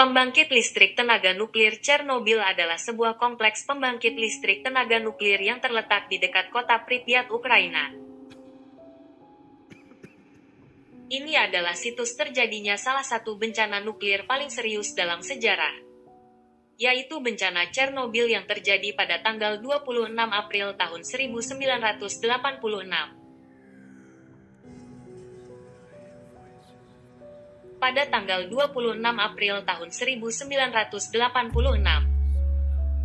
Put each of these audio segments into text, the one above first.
Pembangkit listrik tenaga nuklir Chernobyl adalah sebuah kompleks pembangkit listrik tenaga nuklir yang terletak di dekat kota Pripyat, Ukraina. Ini adalah situs terjadinya salah satu bencana nuklir paling serius dalam sejarah, yaitu bencana Chernobyl yang terjadi pada tanggal 26 April tahun 1986. Pada tanggal 26 April tahun 1986,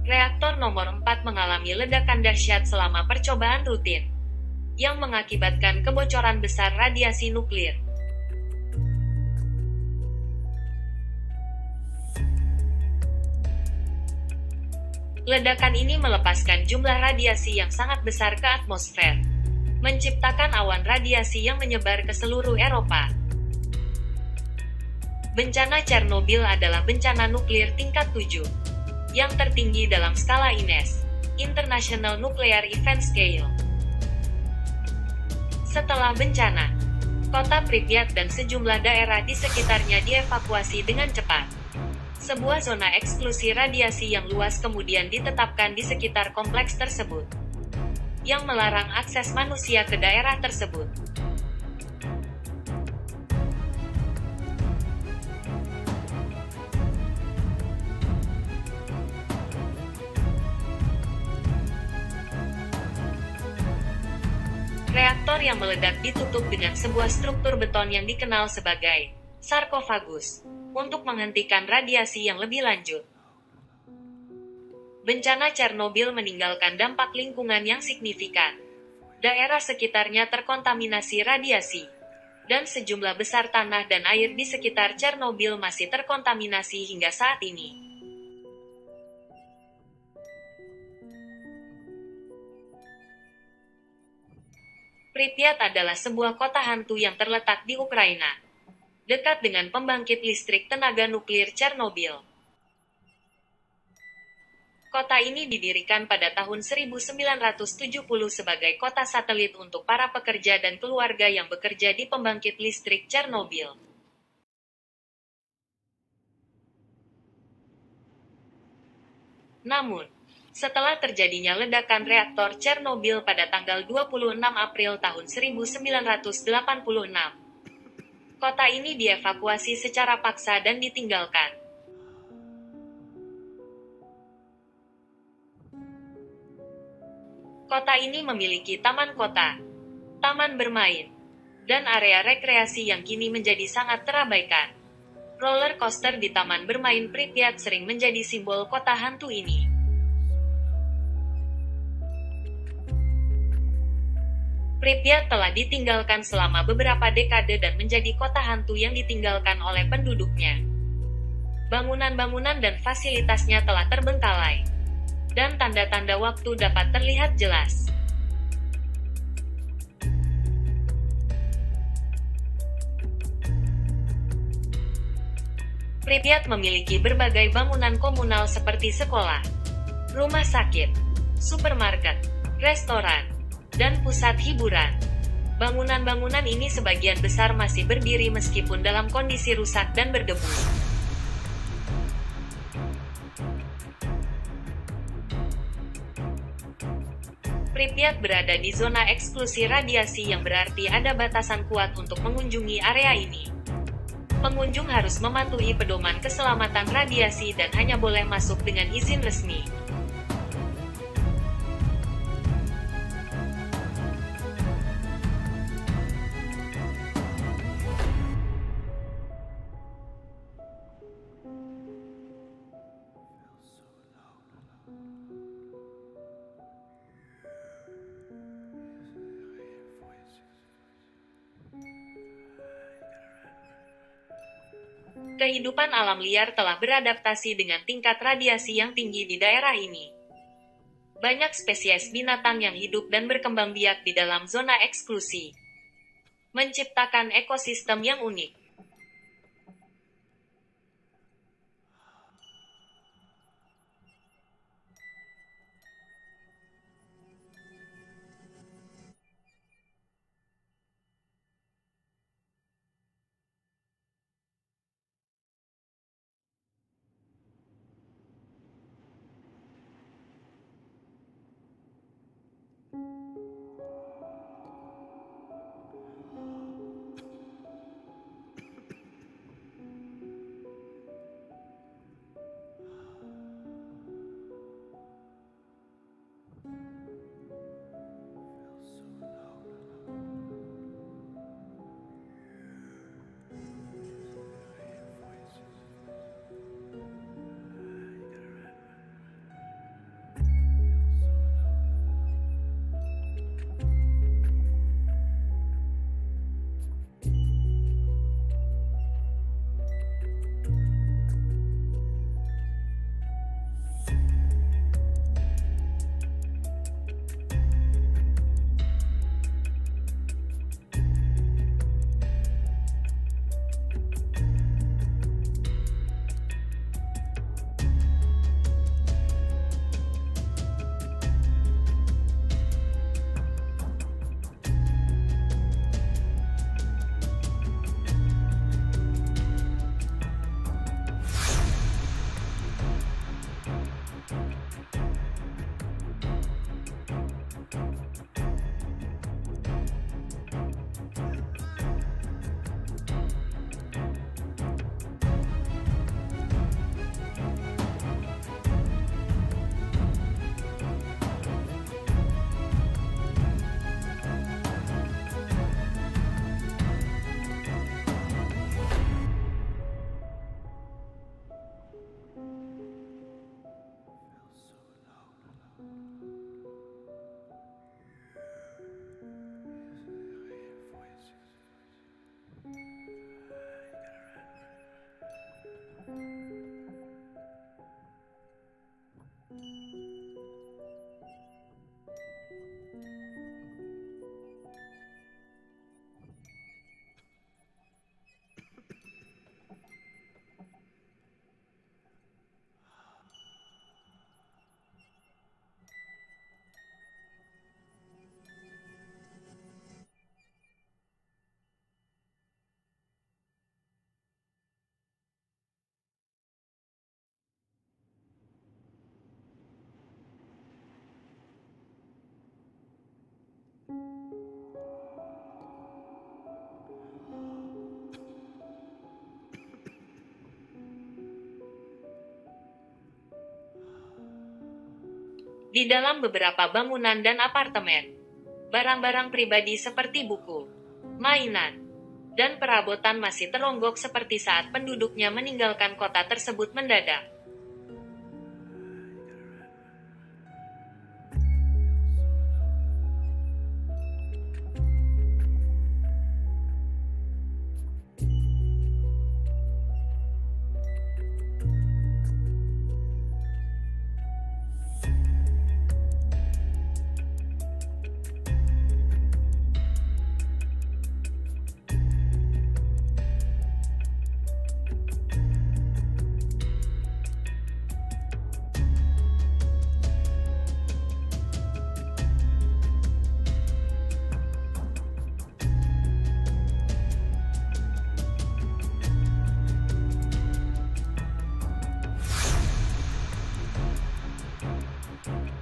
reaktor nomor 4 mengalami ledakan dahsyat selama percobaan rutin, yang mengakibatkan kebocoran besar radiasi nuklir. Ledakan ini melepaskan jumlah radiasi yang sangat besar ke atmosfer, menciptakan awan radiasi yang menyebar ke seluruh Eropa. Bencana Chernobyl adalah bencana nuklir tingkat 7, yang tertinggi dalam skala INES, International Nuclear Event Scale. Setelah bencana, kota Pripyat dan sejumlah daerah di sekitarnya dievakuasi dengan cepat. Sebuah zona eksklusi radiasi yang luas kemudian ditetapkan di sekitar kompleks tersebut, yang melarang akses manusia ke daerah tersebut. Reaktor yang meledak ditutup dengan sebuah struktur beton yang dikenal sebagai sarkofagus, untuk menghentikan radiasi yang lebih lanjut. Bencana Chernobyl meninggalkan dampak lingkungan yang signifikan. Daerah sekitarnya terkontaminasi radiasi, dan sejumlah besar tanah dan air di sekitar Chernobyl masih terkontaminasi hingga saat ini. Pripyat adalah sebuah kota hantu yang terletak di Ukraina, dekat dengan pembangkit listrik tenaga nuklir Chernobyl. Kota ini didirikan pada tahun 1970 sebagai kota satelit untuk para pekerja dan keluarga yang bekerja di pembangkit listrik Chernobyl. Namun, setelah terjadinya ledakan reaktor Chernobyl pada tanggal 26 April tahun 1986, kota ini dievakuasi secara paksa dan ditinggalkan. Kota ini memiliki taman kota, taman bermain, dan area rekreasi yang kini menjadi sangat terabaikan. Roller coaster di taman bermain Pripyat sering menjadi simbol kota hantu ini. Pripyat telah ditinggalkan selama beberapa dekade dan menjadi kota hantu yang ditinggalkan oleh penduduknya. Bangunan-bangunan dan fasilitasnya telah terbengkalai, dan tanda-tanda waktu dapat terlihat jelas. Pripyat memiliki berbagai bangunan komunal seperti sekolah, rumah sakit, supermarket, restoran, dan pusat hiburan. Bangunan-bangunan ini sebagian besar masih berdiri meskipun dalam kondisi rusak dan berdebu. Pripyat berada di zona eksklusi radiasi yang berarti ada batasan kuat untuk mengunjungi area ini. Pengunjung harus mematuhi pedoman keselamatan radiasi dan hanya boleh masuk dengan izin resmi. Kehidupan alam liar telah beradaptasi dengan tingkat radiasi yang tinggi di daerah ini. Banyak spesies binatang yang hidup dan berkembang biak di dalam zona eksklusi, menciptakan ekosistem yang unik. Di dalam beberapa bangunan dan apartemen, barang-barang pribadi seperti buku, mainan, dan perabotan masih teronggok seperti saat penduduknya meninggalkan kota tersebut mendadak.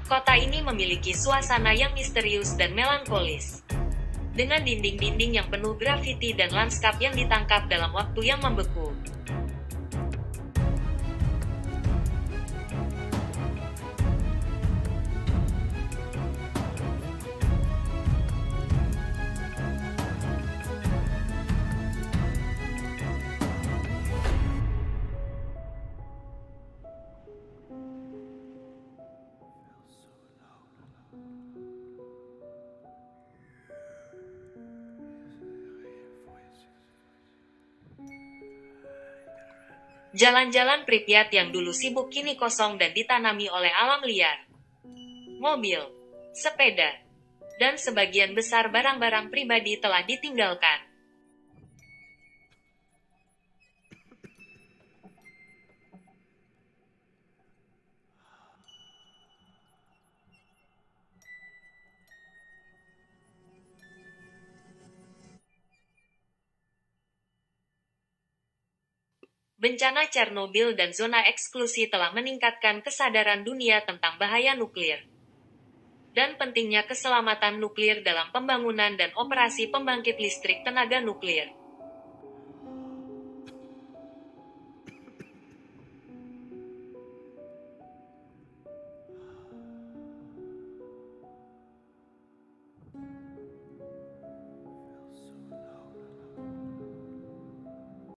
Kota ini memiliki suasana yang misterius dan melankolis, dengan dinding-dinding yang penuh grafiti dan lanskap yang ditangkap dalam waktu yang membeku. Jalan-jalan Pripyat yang dulu sibuk kini kosong dan ditanami oleh alam liar. Mobil, sepeda, dan sebagian besar barang-barang pribadi telah ditinggalkan. Bencana Chernobyl dan zona eksklusi telah meningkatkan kesadaran dunia tentang bahaya nuklir dan pentingnya keselamatan nuklir dalam pembangunan dan operasi pembangkit listrik tenaga nuklir.